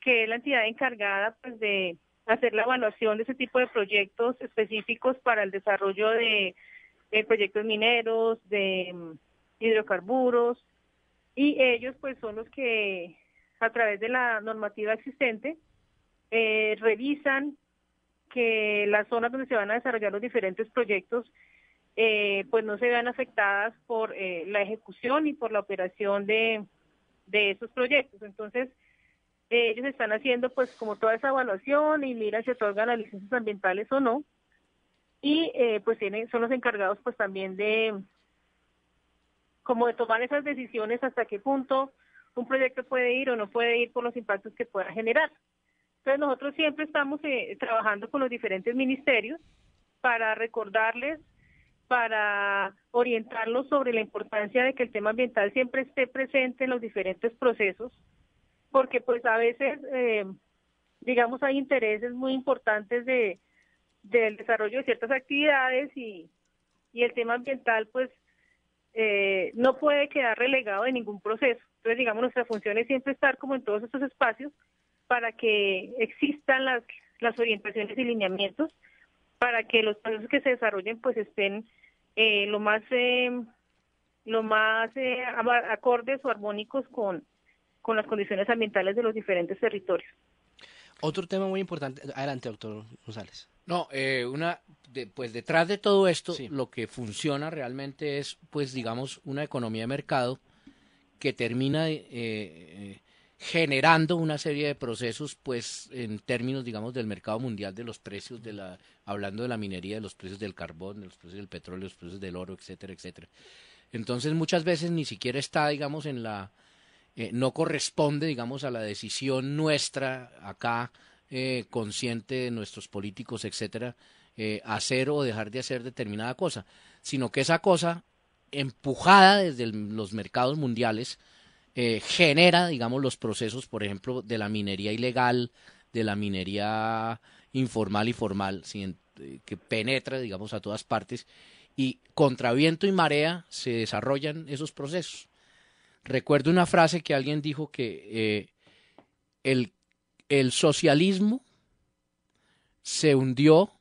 E: que es la entidad encargada pues de hacer la evaluación de ese tipo de proyectos específicos para el desarrollo de proyectos mineros, de hidrocarburos, y ellos pues son los que a través de la normativa existente revisan que las zonas donde se van a desarrollar los diferentes proyectos pues no se vean afectadas por la ejecución y por la operación de esos proyectos. Entonces, ellos están haciendo pues como toda esa evaluación y miran si otorgan las licencias ambientales o no, y pues son los encargados pues también de tomar esas decisiones hasta qué punto un proyecto puede ir o no puede ir por los impactos que pueda generar. Entonces nosotros siempre estamos trabajando con los diferentes ministerios para recordarles para orientarlos sobre la importancia de que el tema ambiental siempre esté presente en los diferentes procesos, porque pues a veces, digamos, hay intereses muy importantes del desarrollo de ciertas actividades y el tema ambiental pues no puede quedar relegado de ningún proceso. Entonces, digamos, nuestra función es siempre estar como en todos estos espacios para que existan las orientaciones y lineamientos, para que los procesos que se desarrollen pues estén lo más acordes o armónicos con las condiciones ambientales de los diferentes territorios.
B: Otro tema muy importante, adelante, doctor González.
D: No, pues detrás de todo esto, sí, lo que funciona realmente es, pues digamos, una economía de mercado que termina generando una serie de procesos, pues en términos, digamos, del mercado mundial, de los precios, hablando de la minería, de los precios del carbón, de los precios del petróleo, los precios del oro, etcétera, etcétera. Entonces, muchas veces ni siquiera está, digamos, no corresponde, digamos, a la decisión nuestra acá, consciente de nuestros políticos, etcétera, hacer o dejar de hacer determinada cosa, sino que esa cosa, empujada desde los mercados mundiales, genera, digamos, los procesos, por ejemplo, de la minería ilegal, de la minería informal y formal, ¿sí? Que penetra, digamos, a todas partes, y contra viento y marea se desarrollan esos procesos. Recuerdo una frase que alguien dijo que el socialismo se hundió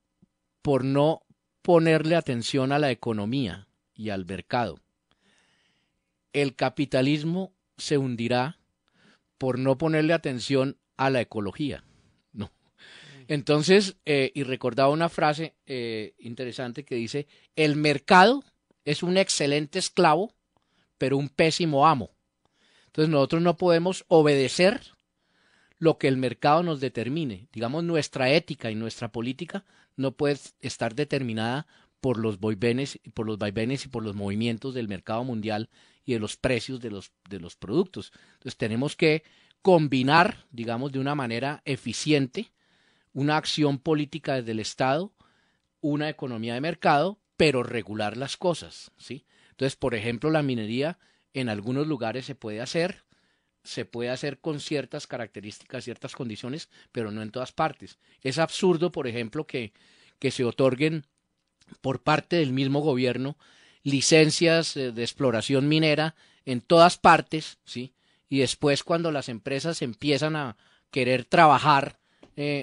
D: por no ponerle atención a la economía y al mercado. El capitalismo se hundirá por no ponerle atención a la ecología, ¿no? Entonces, y recordaba una frase interesante que dice: el mercado es un excelente esclavo, pero un pésimo amo. Entonces nosotros no podemos obedecer lo que el mercado nos determine. Digamos, nuestra ética y nuestra política no puede estar determinada por los vaivenes y por los movimientos del mercado mundial y de los precios de los productos. Entonces tenemos que combinar, digamos, de una manera eficiente una acción política desde el Estado, una economía de mercado, pero regular las cosas, ¿sí? Entonces, por ejemplo, la minería en algunos lugares se puede hacer con ciertas características, ciertas condiciones, pero no en todas partes. Es absurdo, por ejemplo, que se otorguen por parte del mismo gobierno licencias de exploración minera en todas partes, ¿sí? Y después, cuando las empresas empiezan a querer trabajar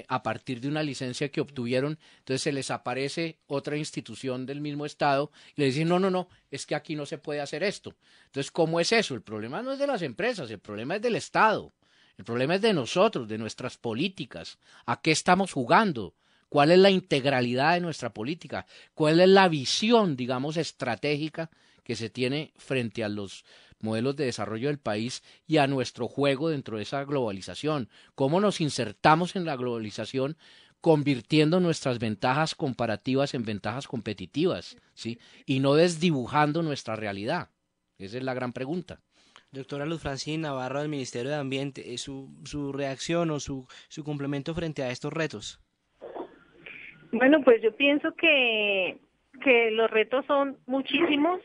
D: a partir de una licencia que obtuvieron, entonces se les aparece otra institución del mismo Estado y le dicen, no, es que aquí no se puede hacer esto. Entonces, ¿cómo es eso? El problema no es de las empresas, el problema es del Estado, el problema es de nosotros, de nuestras políticas. ¿A qué estamos jugando? ¿Cuál es la integralidad de nuestra política? ¿Cuál es la visión, digamos, estratégica que se tiene frente a los modelos de desarrollo del país y a nuestro juego dentro de esa globalización? ¿Cómo nos insertamos en la globalización convirtiendo nuestras ventajas comparativas en ventajas competitivas, ¿sí? Y no desdibujando nuestra realidad? Esa es la gran pregunta.
B: Doctora Luz Francine Navarro del Ministerio de Ambiente, su reacción o su complemento frente a estos retos.
E: Bueno, pues yo pienso que los retos son muchísimos.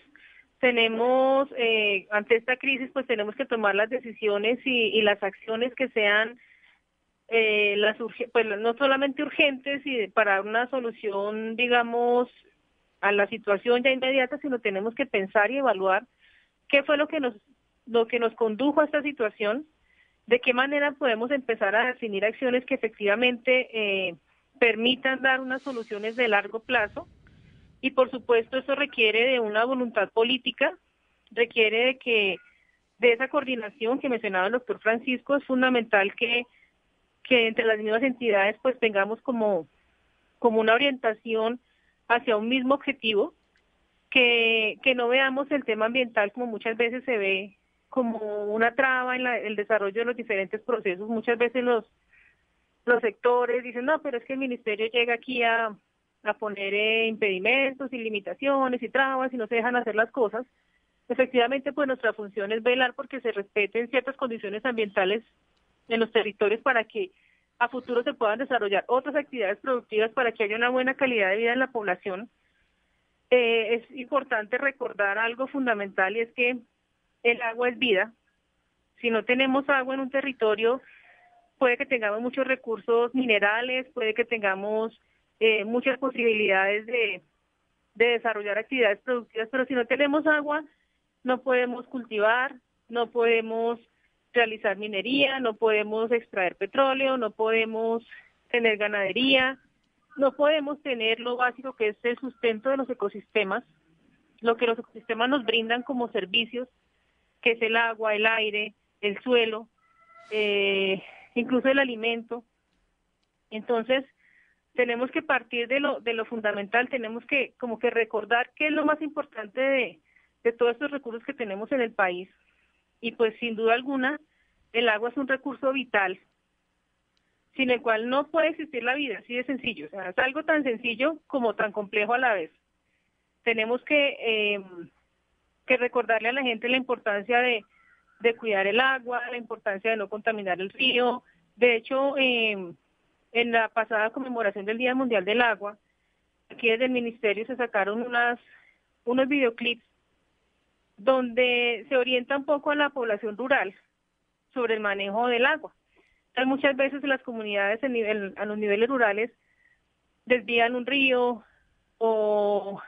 E: Tenemos, ante esta crisis, pues tenemos que tomar las decisiones y las acciones que sean pues no solamente urgentes y para una solución, digamos, a la situación ya inmediata, sino tenemos que pensar y evaluar qué fue lo que nos condujo a esta situación, de qué manera podemos empezar a definir acciones que efectivamente permitan dar unas soluciones de largo plazo. Y por supuesto eso requiere de una voluntad política, requiere de esa coordinación que mencionaba el doctor Francisco. Es fundamental que entre las mismas entidades pues tengamos como una orientación hacia un mismo objetivo, que no veamos el tema ambiental como muchas veces se ve como una traba en el desarrollo de los diferentes procesos. Muchas veces los sectores dicen, no, pero es que el ministerio llega aquí a poner impedimentos y limitaciones y trabas y no se dejan hacer las cosas. Efectivamente, pues nuestra función es velar porque se respeten ciertas condiciones ambientales en los territorios para que a futuro se puedan desarrollar otras actividades productivas, para que haya una buena calidad de vida en la población. es importante recordar algo fundamental, y es que el agua es vida. Si no tenemos agua en un territorio, puede que tengamos muchos recursos minerales, puede que tengamos muchas posibilidades de desarrollar actividades productivas, pero si no tenemos agua, no podemos cultivar, no podemos realizar minería, no podemos extraer petróleo, no podemos tener ganadería, no podemos tener lo básico que es el sustento de los ecosistemas, lo que los ecosistemas nos brindan como servicios, que es el agua, el aire, el suelo, incluso el alimento. Entonces, tenemos que partir de lo fundamental, tenemos que como que recordar qué es lo más importante de todos estos recursos que tenemos en el país. Y pues sin duda alguna, el agua es un recurso vital, sin el cual no puede existir la vida, así de sencillo. O sea, es algo tan sencillo como tan complejo a la vez. Tenemos que recordarle a la gente la importancia de cuidar el agua, la importancia de no contaminar el río. De hecho, en la pasada conmemoración del Día Mundial del Agua, aquí desde el Ministerio se sacaron unos videoclips donde se orienta un poco a la población rural sobre el manejo del agua. Entonces, muchas veces las comunidades a los niveles rurales desvían un río o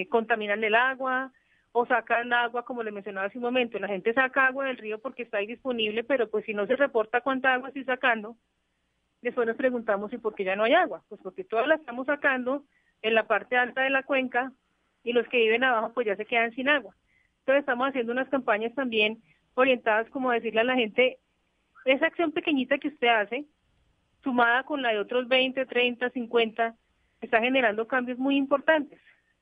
E: contaminan el agua o sacan agua, como le mencionaba hace un momento. La gente saca agua del río porque está ahí disponible, pero pues si no se reporta cuánta agua estoy sacando, después nos preguntamos ¿y por qué ya no hay agua? Pues porque toda la estamos sacando en la parte alta de la cuenca y los que viven abajo pues ya se quedan sin agua. Entonces estamos haciendo unas campañas también orientadas como a decirle a la gente, esa acción pequeñita que usted hace, sumada con la de otros 20, 30, 50, está generando cambios muy importantes.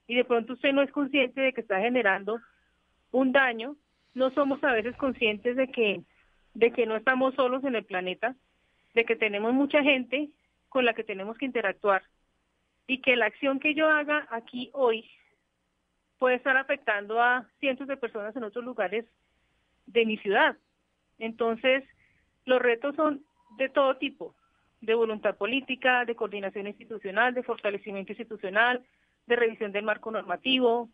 E: Y de pronto usted no es consciente de que está generando un daño, no somos a veces conscientes de que no estamos solos en el planeta, de que tenemos mucha gente con la que tenemos que interactuar y que la acción que yo haga aquí hoy puede estar afectando a cientos de personas en otros lugares de mi ciudad. Entonces, los retos son de todo tipo, de voluntad política, de coordinación institucional, de fortalecimiento institucional, de revisión del marco normativo,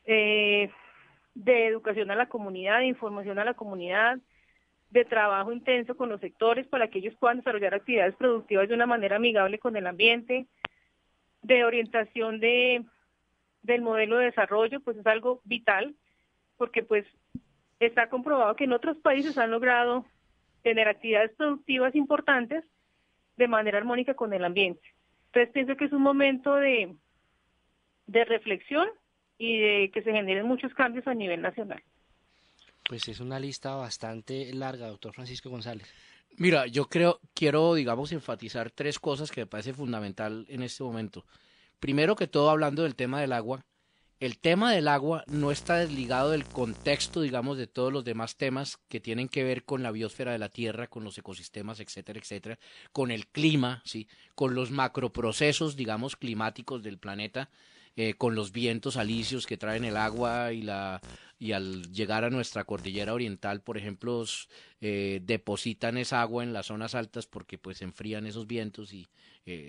E: de educación a la comunidad, de información a la comunidad, de trabajo intenso con los sectores para que ellos puedan desarrollar actividades productivas de una manera amigable con el ambiente, de orientación del modelo de desarrollo, pues es algo vital, porque pues está comprobado que en otros países han logrado tener actividades productivas importantes de manera armónica con el ambiente. Entonces pienso que es un momento de reflexión y de que se generen muchos cambios a nivel nacional.
B: Pues es una lista bastante larga, doctor Francisco González.
D: Mira, quiero, digamos, enfatizar 3 cosas que me parece fundamental en este momento. Primero que todo, hablando del tema del agua, el tema del agua no está desligado del contexto, digamos, de todos los demás temas que tienen que ver con la biosfera de la Tierra, con los ecosistemas, etcétera, etcétera, con el clima, ¿sí? Con los macroprocesos, digamos, climáticos del planeta, con los vientos alisios que traen el agua y al llegar a nuestra cordillera oriental, por ejemplo, depositan esa agua en las zonas altas porque pues se enfrían esos vientos y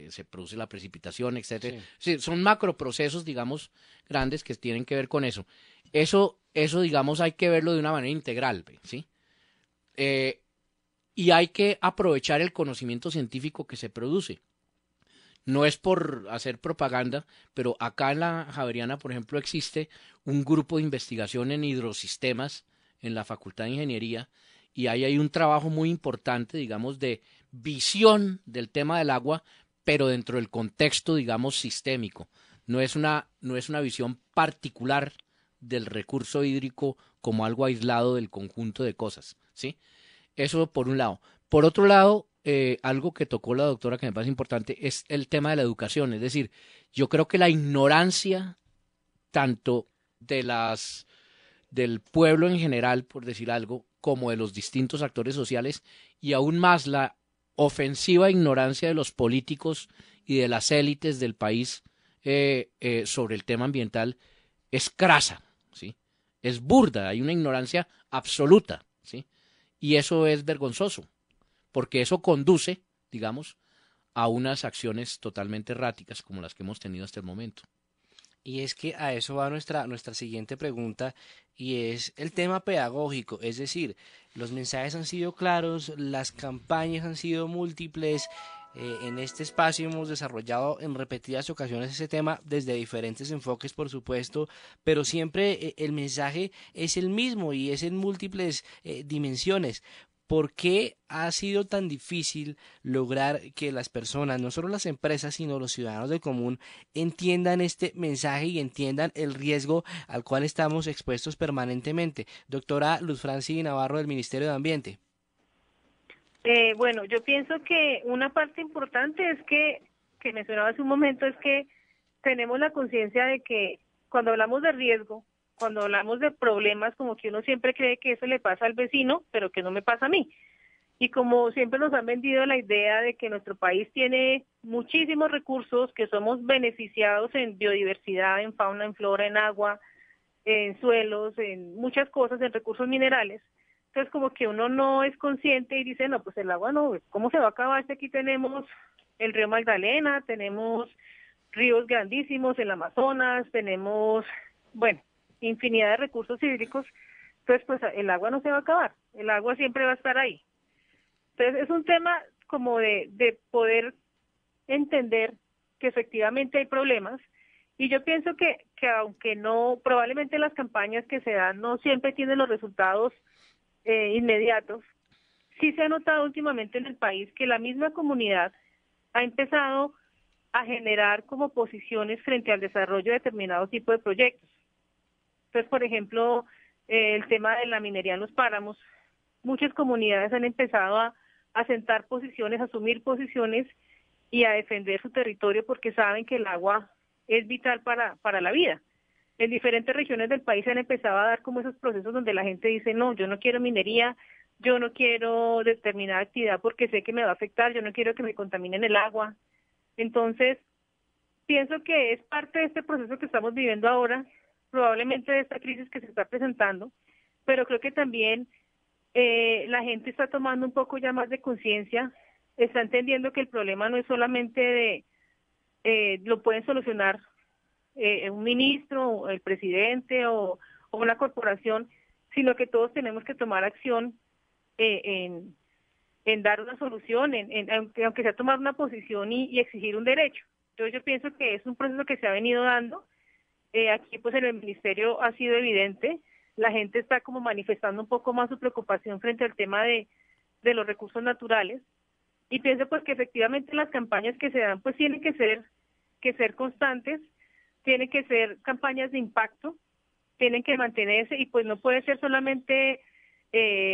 D: se produce la precipitación, etcétera. Sí. Sí, son macroprocesos, digamos, grandes que tienen que ver con eso. Eso, digamos, hay que verlo de una manera integral, ¿sí? Y hay que aprovechar el conocimiento científico que se produce. No es por hacer propaganda, pero acá en la Javeriana, por ejemplo, existe un grupo de investigación en hidrosistemas en la Facultad de Ingeniería y ahí hay un trabajo muy importante, digamos, de visión del tema del agua, pero dentro del contexto, digamos, sistémico. No es una visión particular del recurso hídrico como algo aislado del conjunto de cosas, ¿sí? Eso por un lado. Por otro lado, algo que tocó la doctora que me parece importante es el tema de la educación. Es decir, yo creo que la ignorancia tanto del pueblo en general, por decir algo, como de los distintos actores sociales y aún más la ofensiva ignorancia de los políticos y de las élites del país sobre el tema ambiental es crasa, ¿sí? Es burda, hay una ignorancia absoluta, ¿sí? Y eso es vergonzoso, porque eso conduce, digamos, a unas acciones totalmente erráticas como las que hemos tenido hasta el momento.
B: Y es que a eso va nuestra siguiente pregunta, y es el tema pedagógico, es decir, los mensajes han sido claros, las campañas han sido múltiples. En este espacio hemos desarrollado en repetidas ocasiones ese tema desde diferentes enfoques, por supuesto, pero siempre el mensaje es el mismo y es en múltiples dimensiones. ¿Por qué ha sido tan difícil lograr que las personas, no solo las empresas, sino los ciudadanos del común, entiendan este mensaje y entiendan el riesgo al cual estamos expuestos permanentemente? Doctora Luz Franci Navarro, del Ministerio de Ambiente.
E: Bueno, yo pienso que una parte importante es que mencionaba hace un momento, es que tenemos la conciencia de que cuando hablamos de riesgo, cuando hablamos de problemas, como que uno siempre cree que eso le pasa al vecino, pero que no me pasa a mí. Y como siempre nos han vendido la idea de que nuestro país tiene muchísimos recursos, que somos beneficiados en biodiversidad, en fauna, en flora, en agua, en suelos, en muchas cosas, en recursos minerales. Entonces como que uno no es consciente y dice, no, pues el agua no, ¿cómo se va a acabar si aquí tenemos el río Magdalena, tenemos ríos grandísimos, el Amazonas, tenemos, bueno, infinidad de recursos hídricos? Entonces pues el agua no se va a acabar, el agua siempre va a estar ahí. Entonces es un tema como de poder entender que efectivamente hay problemas, y yo pienso que aunque no, probablemente las campañas que se dan no siempre tienen los resultados inmediatos, sí se ha notado últimamente en el país que la misma comunidad ha empezado a generar como posiciones frente al desarrollo de determinado tipo de proyectos. Entonces, por ejemplo, el tema de la minería en los páramos, muchas comunidades han empezado a sentar posiciones, a asumir posiciones y a defender su territorio porque saben que el agua es vital para la vida. En diferentes regiones del país se han empezado a dar como esos procesos donde la gente dice, no, yo no quiero minería, yo no quiero determinada actividad porque sé que me va a afectar, yo no quiero que me contaminen el agua. Entonces, pienso que es parte de este proceso que estamos viviendo ahora, probablemente de esta crisis que se está presentando, pero creo que también la gente está tomando un poco ya más de conciencia, está entendiendo que el problema no es solamente lo pueden solucionar un ministro, el presidente o una corporación, sino que todos tenemos que tomar acción en dar una solución, aunque sea tomar una posición y exigir un derecho. Entonces yo pienso que es un proceso que se ha venido dando. Aquí pues en el ministerio ha sido evidente, la gente está como manifestando un poco más su preocupación frente al tema de los recursos naturales, y pienso pues que efectivamente las campañas que se dan pues tienen que ser constantes, tienen que ser campañas de impacto, tienen que mantenerse, y pues no puede ser solamente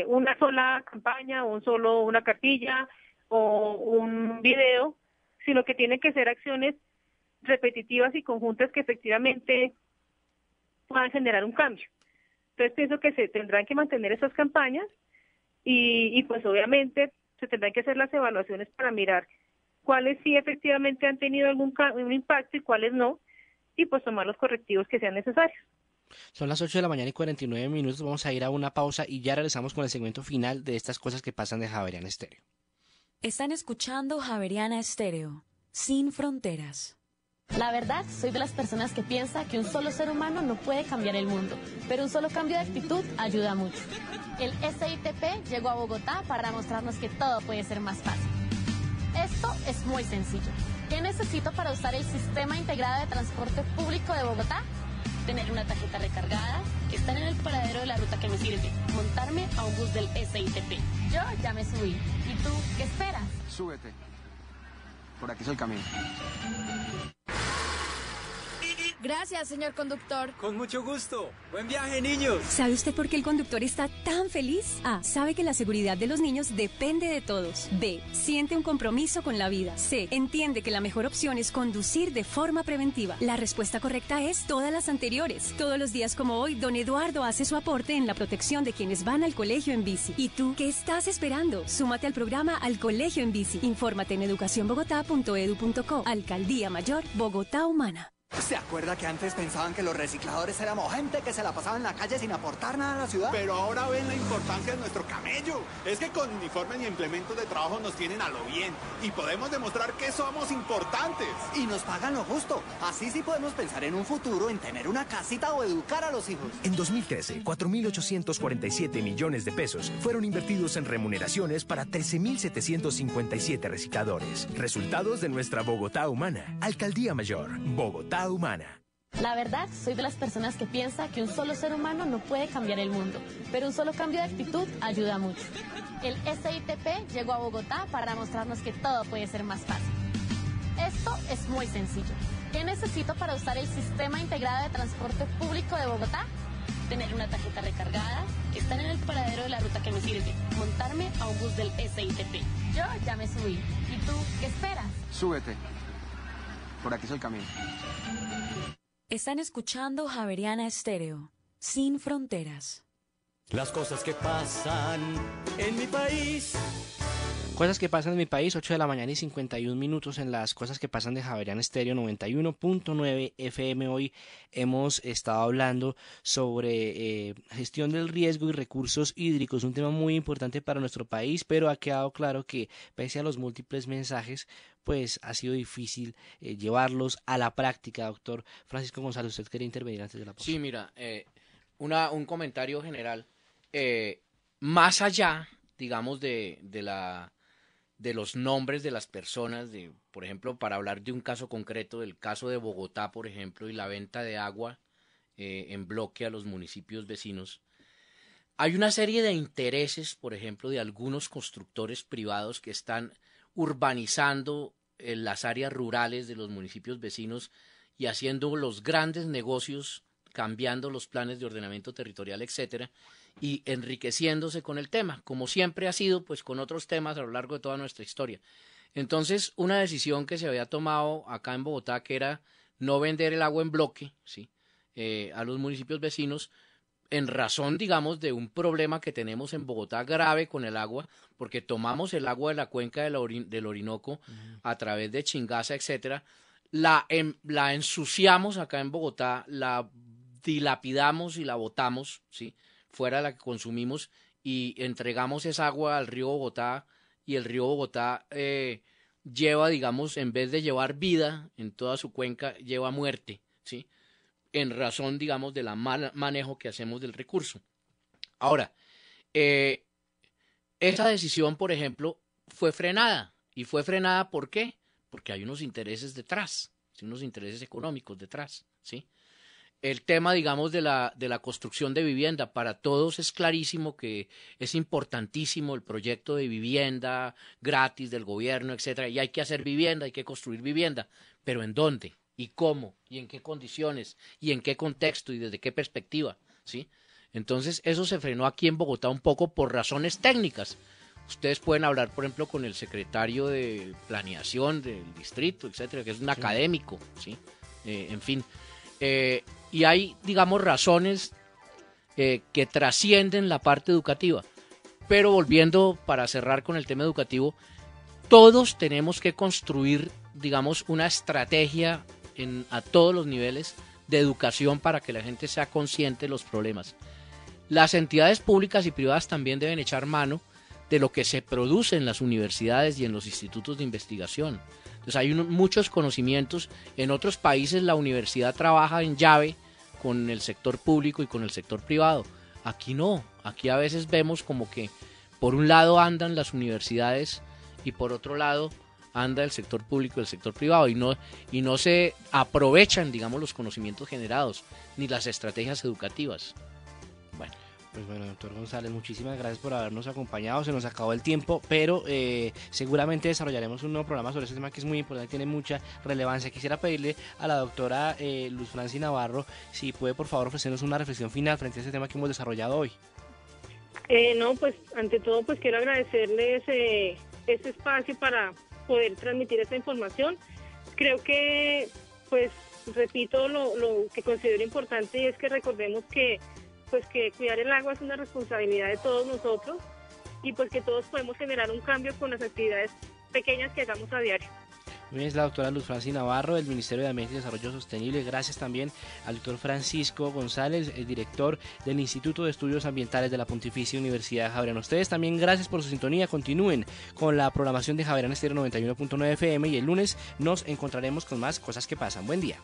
E: una sola campaña o una cartilla o un video, sino que tienen que ser acciones repetitivas y conjuntas que efectivamente puedan generar un cambio. Entonces pienso que se tendrán que mantener esas campañas y pues obviamente se tendrán que hacer las evaluaciones para mirar cuáles sí efectivamente han tenido un impacto y cuáles no, y pues tomar los correctivos que sean necesarios.
B: Son las 8 de la mañana y 49 minutos, vamos a ir a una pausa y ya regresamos con el segmento final de estas cosas que pasan de Javeriana Estéreo.
F: Están escuchando Javeriana Estéreo, sin fronteras.
L: La verdad, soy de las personas que piensa que un solo ser humano no puede cambiar el mundo, pero un solo cambio de actitud ayuda mucho. El SITP llegó a Bogotá para mostrarnos que todo puede ser más fácil. Esto es muy sencillo. ¿Qué necesito para usar el Sistema Integrado de Transporte Público de Bogotá? Tener una tarjeta recargada, estar en el paradero de la ruta que me sirve, montarme a un bus del SITP. Yo ya me subí. ¿Y tú qué esperas?
M: Súbete. Por aquí es el camino.
N: Gracias, señor conductor.
O: Con mucho gusto. Buen viaje, niños.
G: ¿Sabe usted por qué el conductor está tan feliz? A. Sabe que la seguridad de los niños depende de todos. B. Siente un compromiso con la vida. C. Entiende que la mejor opción es conducir de forma preventiva. La respuesta correcta es todas las anteriores. Todos los días como hoy, don Eduardo hace su aporte en la protección de quienes van al colegio en bici. ¿Y tú qué estás esperando? Súmate al programa Al Colegio en Bici. Infórmate en educacionbogotá.edu.co. Alcaldía Mayor, Bogotá Humana.
I: ¿Se acuerda que antes pensaban que los recicladores éramos gente que se la pasaba en la calle sin aportar nada a la ciudad?
J: Pero ahora ven la importancia de nuestro camello. Es que con uniformes y implementos de trabajo nos tienen a lo bien y podemos demostrar que somos importantes.
I: Y nos pagan lo justo. Así sí podemos pensar en un futuro, en tener una casita o educar a los hijos.
K: En 2013, 4.847 millones de pesos fueron invertidos en remuneraciones para 13.757 recicladores. Resultados de nuestra Bogotá humana. Alcaldía Mayor. Bogotá humana.
L: La verdad, soy de las personas que piensa que un solo ser humano no puede cambiar el mundo, pero un solo cambio de actitud ayuda mucho. El SITP llegó a Bogotá para mostrarnos que todo puede ser más fácil. Esto es muy sencillo. ¿Qué necesito para usar el Sistema Integrado de Transporte Público de Bogotá? Tener una tarjeta recargada, estar en el paradero de la ruta que me sirve, montarme a un bus del SITP. Yo ya me subí. ¿Y tú qué esperas?
M: Súbete. Por aquí es el camino.
F: Están escuchando Javeriana Estéreo, sin fronteras.
A: Las cosas que pasan en mi país.
B: Cosas que pasan en mi país, 8 de la mañana y 51 minutos en las cosas que pasan de Javeriana Estéreo 91.9 FM. Hoy hemos estado hablando sobre gestión del riesgo y recursos hídricos, un tema muy importante para nuestro país, pero ha quedado claro que pese a los múltiples mensajes, pues ha sido difícil llevarlos a la práctica. Doctor Francisco González, ¿usted quería intervenir antes de la pausa?
D: Sí, mira, un comentario general, más allá, digamos, de los nombres de las personas, por ejemplo, para hablar de un caso concreto, del caso de Bogotá, por ejemplo, y la venta de agua en bloque a los municipios vecinos, hay una serie de intereses, por ejemplo, de algunos constructores privados que están urbanizando las áreas rurales de los municipios vecinos y haciendo los grandes negocios, cambiando los planes de ordenamiento territorial, etcétera, y enriqueciéndose con el tema, como siempre ha sido, pues con otros temas a lo largo de toda nuestra historia. Entonces, una decisión que se había tomado acá en Bogotá, que era no vender el agua en bloque, ¿sí?, a los municipios vecinos, en razón, digamos, de un problema que tenemos en Bogotá grave con el agua, porque tomamos el agua de la cuenca del Orinoco a través de Chingaza, etcétera, la ensuciamos acá en Bogotá, la dilapidamos y la botamos, ¿sí?, fuera de la que consumimos, y entregamos esa agua al río Bogotá, y el río Bogotá lleva, digamos, en vez de llevar vida en toda su cuenca, lleva muerte, ¿sí?, en razón, digamos, del mal manejo que hacemos del recurso. Ahora, esa decisión, por ejemplo, fue frenada. ¿Y fue frenada por qué? Porque hay unos intereses detrás, ¿sí?, unos intereses económicos detrás, ¿sí? El tema, digamos, de la construcción de vivienda, para todos es clarísimo que es importantísimo el proyecto de vivienda gratis del gobierno, etcétera, y hay que hacer vivienda, hay que construir vivienda, pero ¿en dónde? ¿Y cómo? ¿Y en qué condiciones? ¿Y en qué contexto? ¿Y desde qué perspectiva? ¿Sí? Entonces, eso se frenó aquí en Bogotá un poco por razones técnicas. Ustedes pueden hablar, por ejemplo, con el secretario de planeación del distrito, etcétera, que es un académico, ¿sí? En fin. Y hay, digamos, razones que trascienden la parte educativa. Pero volviendo, para cerrar con el tema educativo, todos tenemos que construir, digamos, una estrategia a todos los niveles de educación para que la gente sea consciente de los problemas. Las entidades públicas y privadas también deben echar mano de lo que se produce en las universidades y en los institutos de investigación. Entonces hay muchos conocimientos. En otros países la universidad trabaja en llave con el sector público y con el sector privado. Aquí no, aquí a veces vemos como que por un lado andan las universidades y por otro lado anda el sector público y el sector privado, y no se aprovechan, digamos, los conocimientos generados ni las estrategias educativas. Bueno.
B: Pues bueno, doctor González, muchísimas gracias por habernos acompañado. Se nos acabó el tiempo, pero seguramente desarrollaremos un nuevo programa sobre este tema que es muy importante, tiene mucha relevancia. Quisiera pedirle a la doctora Luz Franci Navarro si puede, por favor, ofrecernos una reflexión final frente a este tema que hemos desarrollado hoy.
E: No, pues ante todo, pues quiero agradecerles este espacio para poder transmitir esta información. Creo que, pues, repito lo que considero importante, y es que recordemos que cuidar el agua es una responsabilidad de todos nosotros, y pues que todos podemos generar un cambio con las actividades pequeñas que hagamos a diario.
B: Muy bien, es la doctora Luz Franci Navarro del Ministerio de Ambiente y Desarrollo Sostenible. Gracias también al doctor Francisco González, el director del Instituto de Estudios Ambientales de la Pontificia Universidad Javeriana. Ustedes también gracias por su sintonía. Continúen con la programación de Javeriana Estéreo 91.9 FM y el lunes nos encontraremos con más cosas que pasan. Buen día.